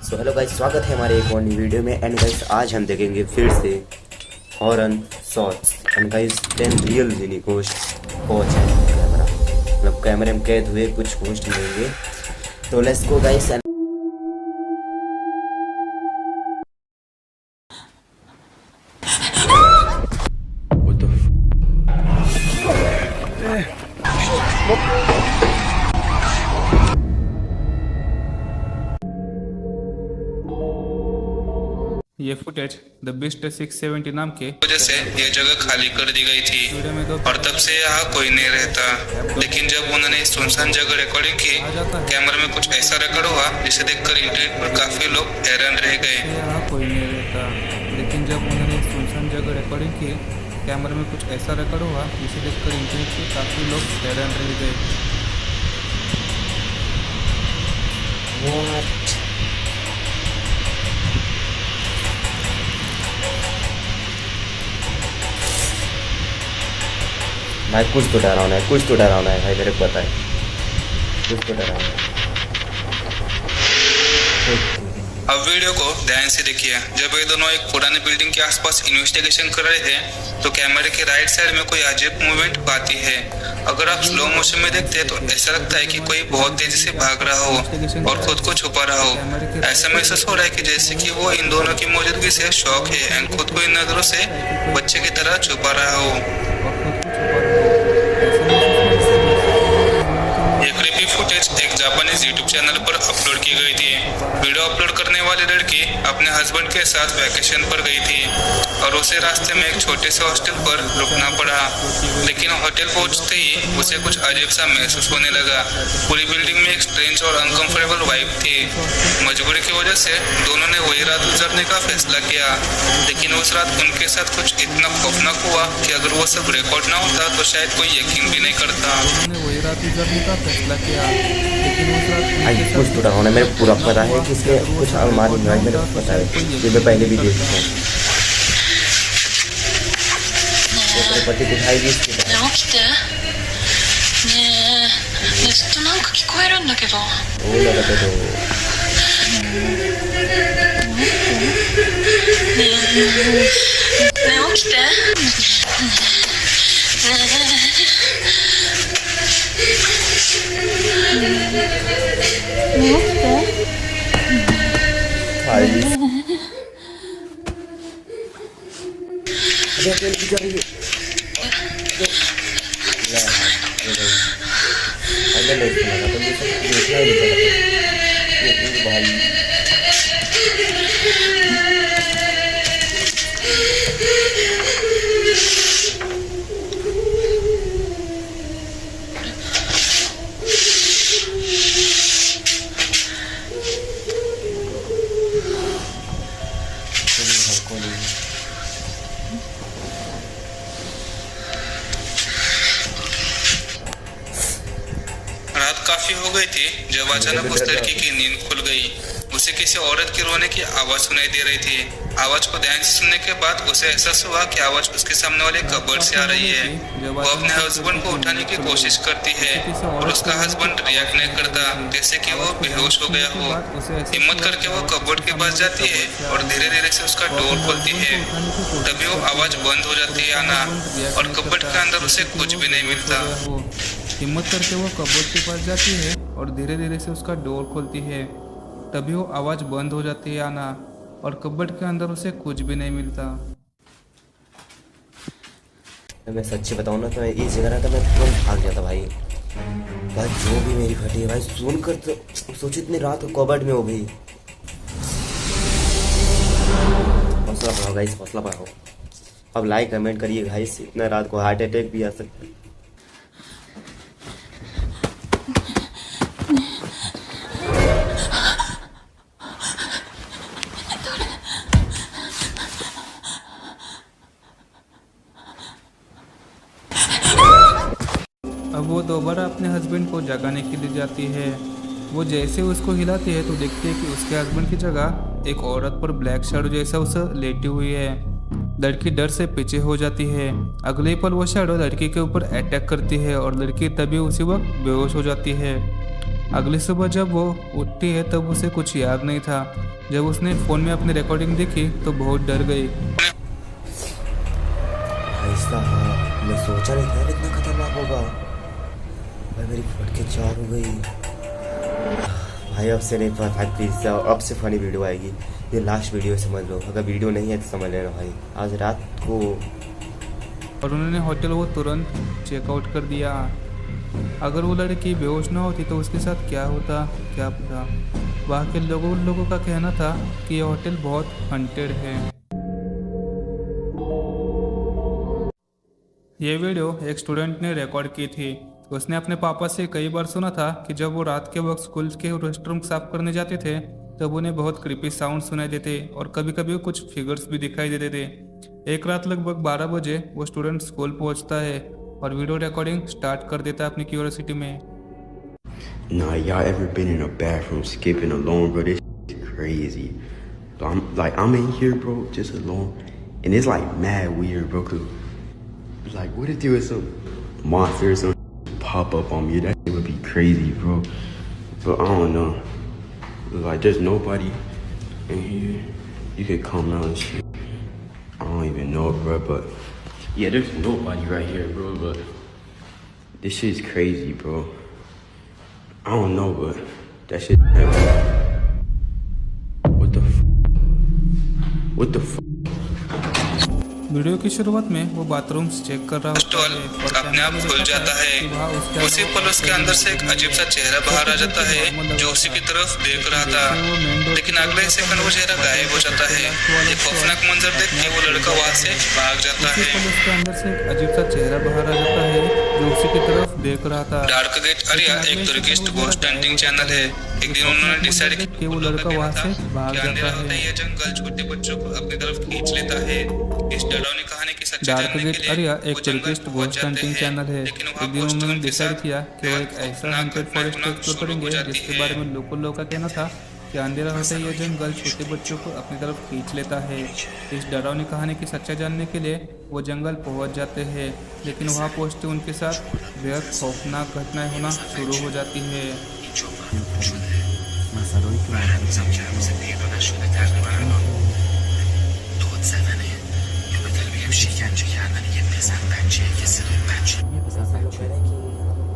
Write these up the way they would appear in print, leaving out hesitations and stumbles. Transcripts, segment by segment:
So hello guys, स्वागत है हमारे एक और नई वीडियो में। एंड गाइस आज हम देखेंगे फिर से horror shots. And guys 10 real mini ghost पहुंच है कैमरा, मतलब कैमरे में कैद हुए कुछ घोस्ट मिलेंगे। तो लेट्स गो गाइस। ये फुटेज द बेस्ट 670 नाम के वजह से ये जगह खाली कर दी गई थी और तब से यहाँ कोई नहीं रहता। लेकिन जब उन्होंने इस सुनसान जगह रिकॉर्डिंग की, कैमरे में कुछ ऐसा रिकॉर्ड हुआ जिसे देखकर इंटरनेट पर काफी लोग हैरान रह गए। यहाँ कोई नहीं रहता, लेकिन जब उन्होंने सुनसान जगह रिकॉर्डिंग की, कैमरे में कुछ ऐसा रिकॉर्ड हुआ जिसे देखकर इंटरनेट पर काफी लोग हैरान रह गए। भाई कुछ तो डरावना है, कुछ तो डरावना है भाई, मेरे को पता है कुछ तो डरावना है। अब वीडियो को ध्यान से देखिए। जब ये दोनों एक पुरानी बिल्डिंग के आसपास इन्वेस्टिगेशन कर रहे थे तो कैमरे के राइट साइड में कोई अजीब मूवमेंट आती है। अगर आप स्लो मोशन में देखते हैं तो ऐसा लगता है कि कोई बहुत तेजी से भाग रहा हो और खुद को छुपा रहा हो। ऐसा महसूस हो रहा है कि जैसे कि वो इन दोनों की मौजूदगी से शौक है एंड खुद को इन नजरों से बच्चे की तरह छुपा रहा हो। ये क्रीपी फुटेज एक जापानीज यूट्यूब चैनल पर अपलोड की गई थी। वीडियो अपलोड करने वाली लड़की अपने हस्बैंड के साथ वैकेशन पर गई थी और उसे रास्ते में एक छोटे से हॉस्टल पर रुकना पड़ा। लेकिन होटल पहुंचते ही उसे कुछ अजीब सा महसूस होने लगा। पूरी बिल्डिंग में एक स्ट्रेंज और अनकंफर्टेबल वाइब थी। मजबूरी की वजह से दोनों ने वही रात गुजारने का फैसला किया। लेकिन उस रात उनके साथ कुछ इतना खौफनाक हुआ कि अगर वो सब रिकॉर्ड ना होता तो शायद कोई यकीन भी नहीं करता। वही रात गुजारने का फैसला किया, लेकिन उस रात भाई कुछ तो डरावना है, मेरे को पूरा पता है कि इसमें कुछ अलमारी में है, मेरे को पता है, ये मैं पहले भी देख चुका हूँ। अपने पति दिखाएगी इसके बाद ね、起きて。ねえ、ねえ、ずっとなんか聞こえるんだけど。 वो लगा तोねえ、起きて。भाई अरे अकेले की जा रही है। अगर नहीं सुना तो मुझे देखना ही नहीं पड़ा। भाई रात काफी हो गई थी जब अचानक उस लड़की की नींद खुल गई। उसे किसी औरत की रोने की आवाज सुनाई दे रही थी। आवाज को ध्यान से सुनने के बाद उसे एहसास हुआ कि आवाज उसके सामने वाले कबर्ड से आ रही है। वो अपने हस्बैंड को उठाने की कोशिश करती है और उसका हस्बैंड रिएक्ट नहीं करता, जैसे कि वो बेहोश हो गया हो। हिम्मत करके वो कबर्ड के पास जाती है और धीरे धीरे से उसका डोर खोलती है। तभी वो आवाज बंद हो जाती है आना और कबर्ड के अंदर उसे कुछ भी नहीं मिलता। हिम्मत करके वो कबर्ड के पास जाती है और धीरे धीरे से उसका डोर खोलती है। तभी वो आवाज़ बंद हो जाती है आना और कबर्ड के अंदर उसे कुछ भी नहीं मिलता। मैं सच्ची बताऊँ ना तो मैं इस जगह ना तो मैं तुरंत भाग जाता भाई। भाई जो भी मेरी फटी है भाई, सुनकर तो सोचो इतनी रात को कबर्ड में हो गई। हौसला बढ़ाओ गाइस, हौसला बढ़ाओ। अब लाइक कमेंट करिए गाइस, इतना रात को हार्ट अटैक भी आ सकता है। अब वो दोबारा अपने हस्बैंड को जगाने के लिए जाती है। वो जैसे उसको हिलाती है तो देखती है कि उसके हस्बैंड की जगह एक औरत पर ब्लैक शैडो जैसा उसे लेटी हुई है। लड़की डर से पीछे हो जाती है। अगले पल वो शैडो लड़की के ऊपर अटैक करती है और लड़की तभी उसी वक्त बेहोश हो जाती है। अगली सुबह जब वो उठती है तब उसे कुछ याद नहीं था। जब उसने फ़ोन में अपनी रिकॉर्डिंग देखी तो बहुत डर गई। ऐसा मैं सोचा नहीं था इतना खतरनाक होगा। भाई मेरी फट के चार हो गई। भाई अब से नहीं भाई प्लीज, अब से फनी वीडियो आएगी। ये लास्ट वीडियो समझ लो, अगर वीडियो नहीं है तो समझ लेना भाई। आज रात को और उन्होंने होटल वो तुरंत चेकआउट कर दिया। अगर वो लड़की बेहोश ना होती तो उसके साथ क्या होता क्या पता। वहाँ के लोगों का कहना था कि ये होटल बहुत हंटेड है। ये वीडियो एक स्टूडेंट ने रिकॉर्ड की थी। उसने अपने पापा से कई बार सुना था कि जब वो रात के वक्त स्कूल के रेस्टरूम साफ करने जाते थे तब उन्हें बहुत क्रीपी साउंड सुनाई देते और कभी कभी कुछ फिगर्स भी दिखाई देते थे। एक रात लगभग 12 बजे वो स्टूडेंट स्कूल पहुंचता है और वीडियो रिकॉर्डिंग स्टार्ट कर देता है अपनी क्यूरियोसिटी में। Nah, y'all ever been in a bathroom skipping alone, bro? This is crazy. So I'm in here, bro, just alone, and it's like mad weird, bro. Cause it's like, what if there was some monster or something pop up on me? That shit would be crazy, bro. But I don't know. Like, there's nobody in here. You could come out and shit. I don't even know, bro. But yeah, there's nobody right here, bro. But this shit's crazy, bro. I don't know, but that shit. What the fuck? Video की शुरुआत में वो bathroom check कर रहा होता है और अपने आप खुल जाता है। उसी पल उसके अंदर से एक अजीब सा चेहरा बाहर आ जाता है जो उसी की तरफ देख रहा था, लेकिन अगले ही सेकंड वो चेहरा गायब हो जाता है। ये खौफनाक मंजर देख के वो लड़का वहाँ से भाग जाता है। उसके अंदर से एक अजीब सा चेहरा बाहर आ जाता है जो उसी की तरफ देख रहा था। डार्क गेट एरिया एक तुर्किश घोस्ट हंटिंग चैनल है। एक दिन उन्होंने डिसाइड कि वो लड़का वहाँ से भाग जाता है। ये जंगल छोटे बच्चों को अपनी तरफ खींच लेता है। इस डरावनी कहानी की सच्चाई डार्क जानने गेट के लिए एरिया एक वो जंगल तुर्किश पहुंच घोस्ट हंटिंग जाते हैं। चैनल है। लेकिन एक वहाँ दिन पहुंचते उन्होंने उनके डिसाइड साथ किया कि वो एक ऐसा हंटेड फॉरेस्ट एक्सप्लोर करेंगे जिसके बारे में लोगों का कहना था कि अंधेरा होते ही ये जंगल छोटे बच्चों को अपनी तरफ खींच लेता है। इस डरावनी कहानी की सच्चाई जानने के लिए वो जंगल पहुंच जाते हैं, लेकिन वहां पहुंचते उनके साथ बेहद खौफनाक घटनाएं होना शुरू हो जाती है।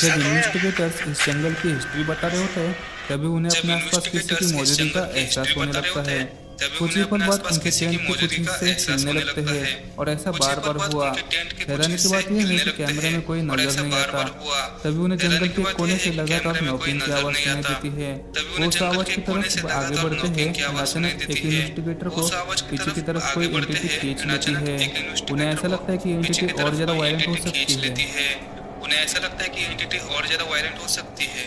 जब इन्वेस्टिगेटर्स इस जंगल की हिस्ट्री बता रहे होते हैं तभी उन्हें अपने आसपास किसी की मौजूदगी का एहसास होने लगता है। कुछ ही पल बाद उनके टेंट के कुछ हिस्से हिलने लगते हैं और ऐसा बार बार हुआ। हैरानी की बात यह है कि कैमरे में कोई नजर नहीं आता। तभी उन्हें जंगल के कोने से लगातार नॉकिंग की आवाज सुनाई देती है। वो उस आवाज की तरफ आगे बढ़ते हैं। अचानक एक इन्वेस्टिगेटर को पीछे की तरफ कोई एंटिटी खींच लेती है। उन्हें ऐसा लगता है कि एंटिटी और ज्यादा वायलेंट हो सकती है। उन्हें ऐसा लगता है कि एंटिटी और ज्यादा वायलेंट हो सकती है।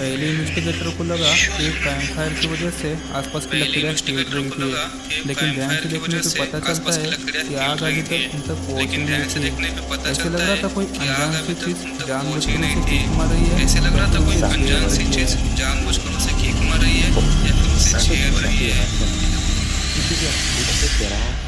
पहले इन्वेस्टिगेटर को लगा कि कैंप फायर की वजह से आसपास की लकड़ियां टिक रही थी, लेकिन ध्यान से देखने पे पता चलता है कि आग अभी तक उन तक पहुंची नहीं थी। ऐसे लग रहा था कोई अनजान सी चीज जानबूझकर उसे किक मार रही है। ऐसे लग रहा था कोई अनजान सी चीज जानबूझकर उसे किक मार रही है या फिर उसे छेड़ रही है।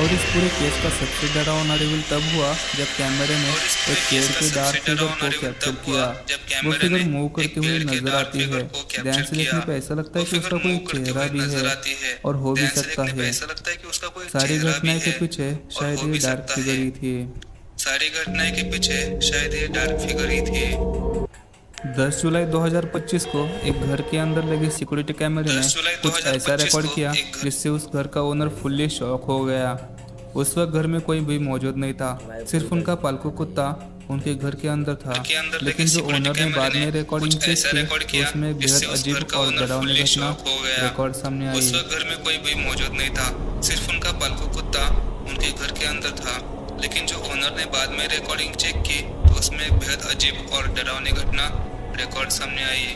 और इस पूरे केस का सबसे डरावना रिवील तब हुआ जब कैमरे ने एक पेड़ के डार्क फिगर को कैप्चर किया। वो फिगर मूव करती हुई नजर आती है। ध्यान से देखने पे ऐसा लगता है कि उसका कोई चेहरा भी है और हो भी सकता है। सारी घटनाएं के पीछे शायद ये डार्क फिगर ही थी। सारी घटनाएं के पीछे शायद ये डार्क फिगर ही थी। 10 जुलाई 2025 को एक घर के अंदर लगे सिक्योरिटी कैमरे ने कुछ ऐसा रिकॉर्ड किया जिससे उस घर का ओनर फुल्ली शॉक हो गया। उस वक्त घर में कोई भी मौजूद नहीं था, सिर्फ उनका पालतू कुत्ता उनके घर के अंदर था। लेकिन जो ओनर ने बाद में रिकॉर्डिंग चेक की तो उसमें बेहद अजीब और डरावनी घटना रिकॉर्ड सामने आई। उस वक्त घर में कोई भी मौजूद नहीं था, सिर्फ उनका पालतू कुत्ता उनके घर के अंदर था। लेकिन जो ओनर ने बाद में रिकॉर्डिंग चेक की तो उसमें एक बेहद अजीब और डरावनी घटना रिकॉर्ड सामने आई।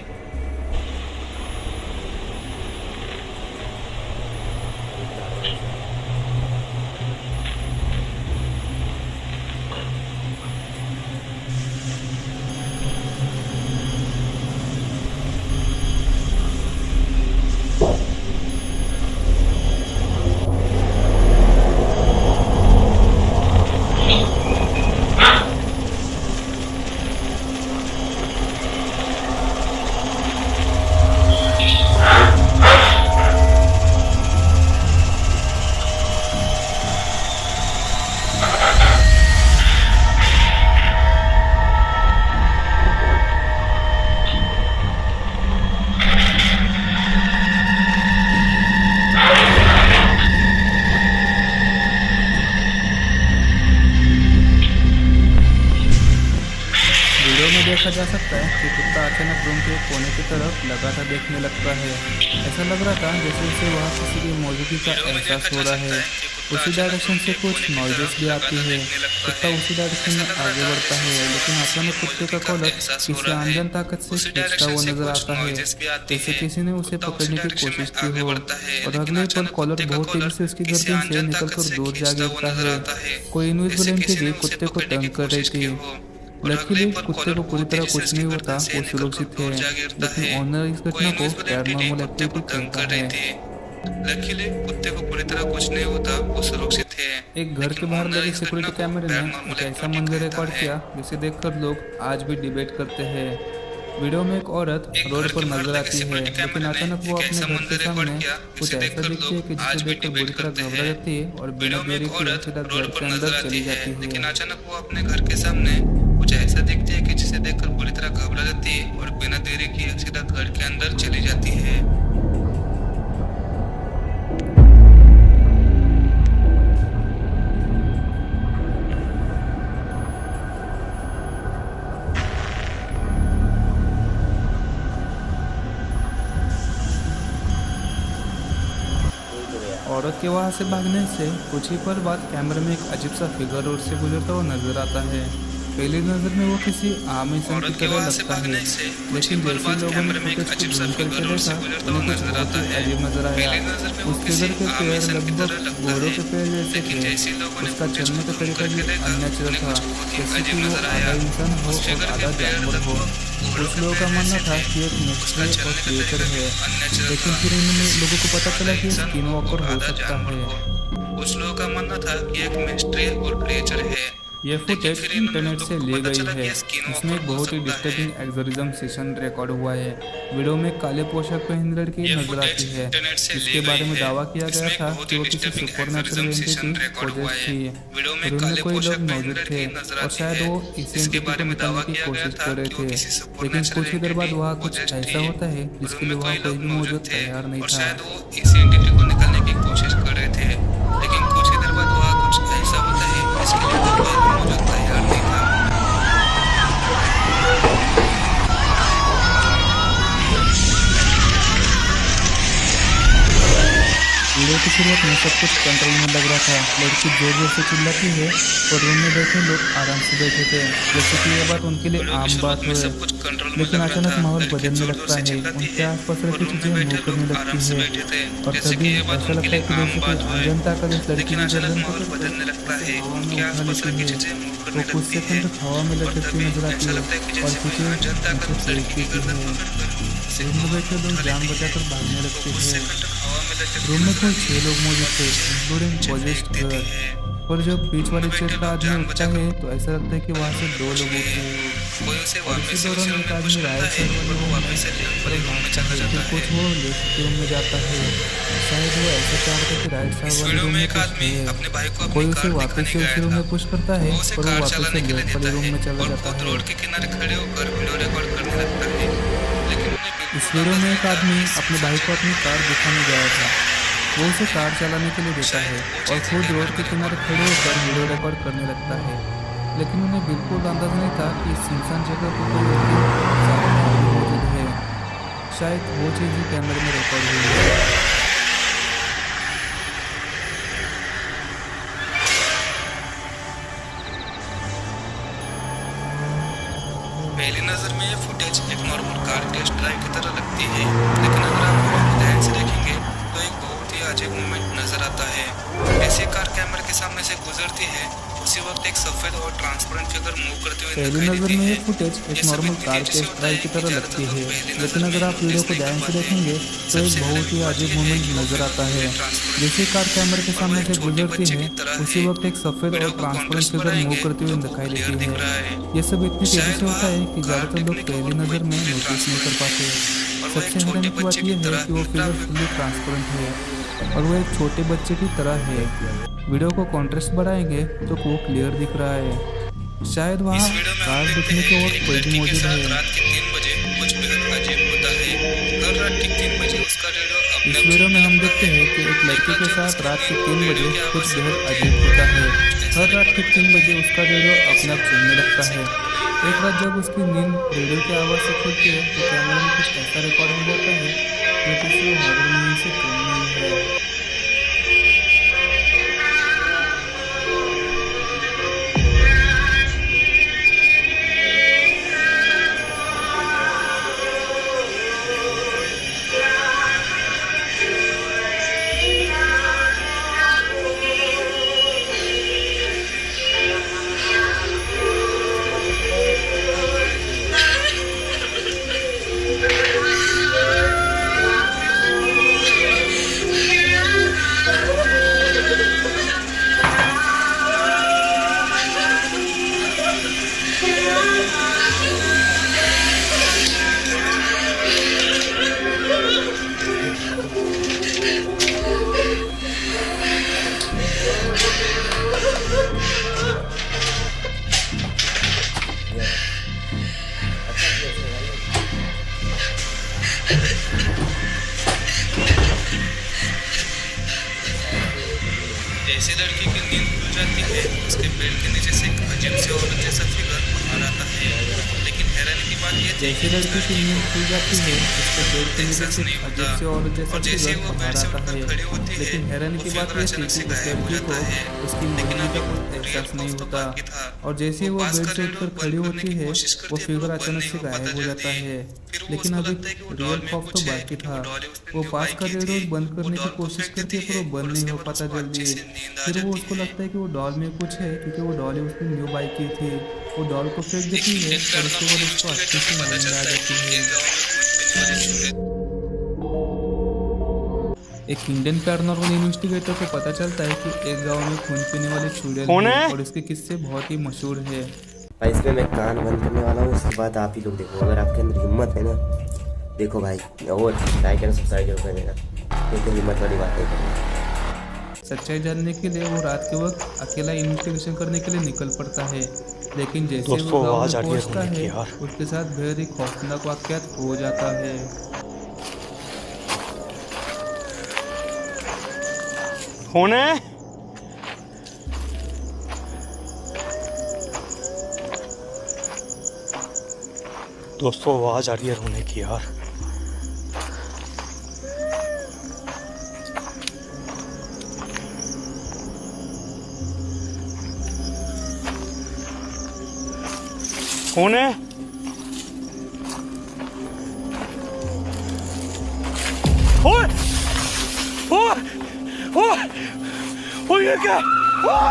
देखा जा सकता है कि कुत्ता अचानक रूम के कोने की तरफ लगातार देखने लगता है। ऐसा लग रहा था जैसे उसे वहाँ किसी की मौजूदगी का एहसास हो रहा है। उसी डायरेक्शन से कुछ नॉइजेस भी आती है। कुत्ता उसी डायरेक्शन में आगे बढ़ता है, लेकिन अचानक कुत्ते का कॉलर किसी अनजान ताकत से खींचता हुआ नजर आता है, जैसे किसी ने उसे पकड़ने की कोशिश की हो। और अगले पल कॉलर बहुत तेजी से उसकी गर्दन से निकलकर दूर जा गिरता है। कोई इनविजिबल एंटिटी कुत्ते को तंग कर रही थी। लकीली कुत्ते को पूरी तरह कुछ नहीं होता, वो सुरक्षित है, लेकिन ओनर इस घटना को पैरानॉर्मल एक्टिविटी कहता है। लकीली कुत्ते को पूरी तरह कुछ नहीं होता, वो सुरक्षित है। एक घर के बाहर लगे सिक्योरिटी कैमरे ने एक ऐसा मंजर रिकॉर्ड किया जिसे देखकर लोग आज भी डिबेट करते हैं। वीडियो में एक औरत रोड पर नजर आती है, लेकिन अचानक वो अपने घर के सामने कुछ ऐसा दिखती है कि जिसे देखकर बुरी तरह घबरा जाती है और बिना देरी किए सीधा घर के अंदर चली जाती है। लेकिन अचानक वो अपने घर के सामने कुछ ऐसा दिखती है कि जिसे देखकर बुरी तरह घबरा जाती है और बिना देरी किए सीधा घर के अंदर चली जाती है। औरत के वहां से भागने से कुछ ही पल बाद कैमरे में एक अजीब सा फिगर रोड से गुजरता हुआ नजर आता है। पहली नजर में वो किसी आम इंसान की तरह लगता है, लेकिन जैसे लोगों ने फुटेज को ढूंढ करके देखा उन्हें कुछ बहुत ही अजीब नजर आया। उस फिगर के पैर लगभग घोड़ों के पैर जैसे थे। उसका चलने का तरीका भी अननेचुरल था, जैसे कि वो आधा इंसान हो और आधा जानवर हो। कुछ लोगों का मानना था कि एक मिस्ट्री और क्रिएचर है, लेकिन फिर इन लोगों को पता चला कि स्किन वॉकर हो सकता है। कुछ लोगों का मानना था कि एक मिस्ट्री और क्रिएचर है, ये फुटेज फिर इन इंटरनेट लोगों से को ली पता गई चला है। कि स्किन इसमें एक वॉकर हो बहुत ही सकता है। डिस्टर्बिंग एग्जोरिज्म सेशन रिकॉर्ड हुआ है। वीडियो में काले पोशाक पहनी लड़की ये नजर फुटेज आती है, इंटरनेट से ली जिसके गई बारे में है। दावा किया गया इसमें एक था बहुत कि ही वो किसी disturbing supernatural exorcism entity session record हुआ पोजेस है। थी। वीडियो में रूम में काले कोई पोशाक लोग पहनी मौजूद लड़की थे नजर और आती शायद है, वो इस जिसके एंटिटी बारे को में दावा निकालने की किया गया कोशिश था कर रहे कि वो थे। किसी लेकिन supernatural कुछ ही देर बाद entity वहाँ कुछ possessed ऐसा थी। होता है रूम जिसके में लिए वहाँ कोई कोई लोग भी मौजूद थे तैयार नहीं और था। शायद वो इस एंटिटी को निकालने की कोशिश कर रहे थे, लेकिन कुछ ही देर बाद वहाँ कुछ ऐसा होता है जिसके लिए वो कोई भी मौजूद तैयार नहीं था। वीडियो की शुरुआत में सब कुछ कंट्रोल में लग रहा था। लड़की जोर जोर से चिल्लाती है और रूम में बैठे लोग आराम से बैठे थे, जैसे कि यह बात उनके लिए आम बात हो। लेकिन अचानक माहौल बदलने लगता है, उनके आसपास रखी चीजें मूव करने लगती है और तभी ऐसा लगता है कि जैसे कोई अजंता का जिस लड़की की गर्दन पकड़ कर हवा में उठा लेती है। वो कुछ सेकंड तक हवा में लटकती नजर आती है और पीछे देखती है। रूम में बैठे लोग जान बचाकर भागने लगते हैं। रूम में कुल 6 लोग मौजूद थे, इंक्लूडिंग पोजेस्ड गर्ल। और जब बीच वाली चेयर का आदमी उठता है तो ऐसा लगता है कि वहाँ से 2 लोग उठे हैं और इसी दौरान एक आदमी राइट साइड वाले रूम में फिर कुछ वो लेफ्ट रूम में जाता है। शायद वो ऐसा चाहता है कि राइट साइड वाले रूम में कुछ है। कोई उसे वापस से उसी रूम में पुश करता है और वो वापस से लेफ्ट वाले रूम में चला जाता है। रोड के किनारे खड़े होकर वीडियो रिकॉर्ड करने लगता है, लेकिन इस वीडियो में एक आदमी अपने भाई को अपनी कार दिखाने गया था। वो उसे कार चलाने के लिए देता है और खुद रोड के किनारे खड़े होकर वीडियो रिकॉर्ड करने लगता है। लेकिन उन्हें बिल्कुल अंदाजा नहीं था कि इस सुनसान जगह पर कोई व्यक्ति सामने मौजूद है। शायद वो चीज़ ही कैमरे में रिकॉर्ड हुई है। पहली नजर में ये फुटेज एक नॉर्मल कार टेस्ट ड्राइव की तरह लगती है, लेकिन अगर आप वीडियो को ध्यान से देखेंगे तो एक बहुत ही अजीब मोमेंट नजर आता है। ऐसी कार कैमरे के सामने से गुजरती है, उसी वक्त एक सफेद और ट्रांसपेरेंट फिगर मूव करते हुए पहली नज़र में ये फुटेज एक नॉर्मल कार टेस्ट ड्राइव की तरह लगती है, लेकिन अगर आप वीडियो को ध्यान से देखेंगे तो एक बहुत ही अजीब मोमेंट नजर आता है। जैसे कार कैमरे के सामने से गुजरती है, उसी वक्त एक सफेद और ट्रांसपेरेंट फिगर मूव करते हुए दिखाई देती है। ये सब इतनी तेजी से होता है कि ज़्यादातर लोग पहली नज़र में नोटिस नहीं कर पाते। सबसे हैरानी की बात यह है कि वो फिगर फुल्ली ट्रांसपेरेंट है और वो एक छोटे बच्चे की तरह है। वीडियो को कॉन्ट्रास्ट बढ़ाएंगे तो वो क्लियर दिख रहा है। शायद वहाँ कार दिखने के और कोई भी मौजूद है। रात के 3 बजे कुछ बेहद अजीब होता है। हर रात ठीक 3 बजे उसका रेडियो इस वीडियो में हम देखते हैं कि एक लड़की के साथ रात के 3 बजे कुछ बेहद अजीब होता है। हर रात के 3 बजे उसका रेडियो अपने आप चलने लगता है। एक रात जब उसकी नींद रेडियो की आवाज़ से खुलती है तो कैमरे में कुछ ऐसा रिकॉर्ड हो जाता है जो किसी हॉरर मूवी से कम नहीं है। जैसे लड़की की नींद खुल जाती है, उसके पेट के नीचे से एक अजीब से औरत जैसा फिगर बाहर आता है। लेकिन हैरानी की बात यह थी जैसे लड़की की नींद खुल जाती है उसके पेट के नीचे से अजीब से औरत जैसा फिगर बाहर आता है। लेकिन हैरानी की बात यह थी कि उस लड़की को उसकी मौजूदगी का कोई एहसास नहीं होता और जैसे वो बेड से उठकर खड़ी होती है वो फिगर अचानक से गायब हो जाता है। लेकिन अभी रियल खौफ तो बाकी था। वो पास का रेडियो बंद करने की कोशिश करती है पर वो बंद नहीं हो पाता जल्दी। फिर वो उसको लगता है कि वो डॉल में कुछ है क्योंकि वो डॉल उसने न्यू बाई की थी। वो डॉल को फेंक देती है और उसके बाद उसको अच्छे से नींद आ जाती है। एक इंडियन पैरानॉर्मल इन्वेस्टिगेटर को पता चलता है कि एक गांव में खून पीने वाले चुड़ैल कौन है है? और इसके किस्से बहुत ही मशहूर है। भाई इसमें मैं कान बंद करने वाला हूँ, उसके बाद आप ही लोग देखो। अगर आपके अंदर हिम्मत है ना, देखो भाई, और लाइक एंड सब्सक्राइब जरूर करेगा, देखो हिम्मत वाली बातें करें। सच्चाई जानने के लिए वो रात के वक्त अकेला इन्वेस्टिगेशन करने के लिए निकल पड़ता है, लेकिन जैसे दोस्तों, वो गांव आवाज आ में रही है पहुंचता रोने की है यार। उसके साथ बेहद ही खौफनाक वाकयात हो जाता है। कौन है? दोस्तों, आवाज आ रही है रोने की यार। कौन है? ओए! ओए! ओए! ओए, ये क्या? ओए!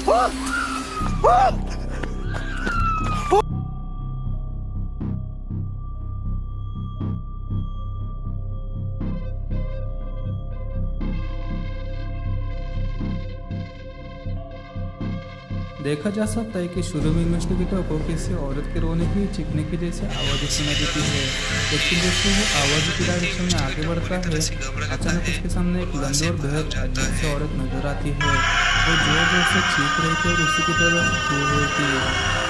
ओए! ओए! देखा जा सकता है कि शुरू में इन्वेस्टिगेटर को किसी औरत के रोने की चीखने की जैसे आवाज़ सुनाई देती है, लेकिन जैसे वो आवाज़ की डायरेक्शन में आगे बढ़ता है, अचानक उसके सामने एक लंबी और बेहद अजीब सी औरत नजर आती है। वो जोर जोर से चीख रही थी और उसी की तरफ छू रही थी।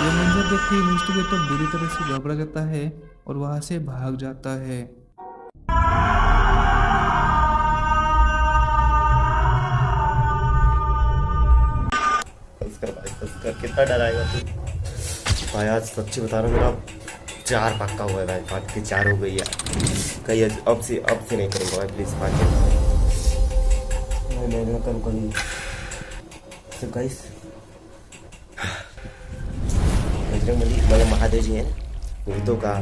ये मंजर देख के इन्वेस्टिगेटर बुरी तरह से घबरा जाता है और वहाँ से भाग जाता है। कितना डराएगा तू भाई? आज सच्ची बता रहा हूँ, मेरा 4 पक्का हुआ है भाई, 5 के 4 हो गई है। कहीं अब से नहीं करूँगा भाई, प्लीज़ 5 मैं ना करूँ कभी। तो गाइस, बजरंगबली मतलब महादेव जी हैं, भूतों का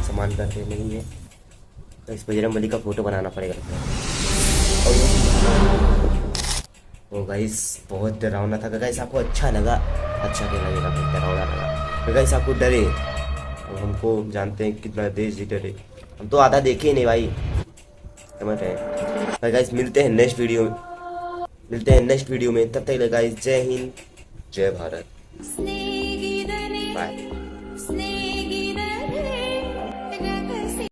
सम्मान करते नहीं है, तो इस बजरंगबली का फोटो बनाना पड़ेगा। वो गाइस बहुत डरावना था। गाइस आपको अच्छा लगा? अच्छा क्या लगेगा, फिर डरावना लगा तो गाइस आपको डरे, और हमको जानते हैं कितना देश जी डरे, हम तो आधा देखे ही नहीं भाई, समझ रहे। गाइस मिलते हैं नेक्स्ट वीडियो में, तब तक गाइस जय हिंद जय भारत, बाय।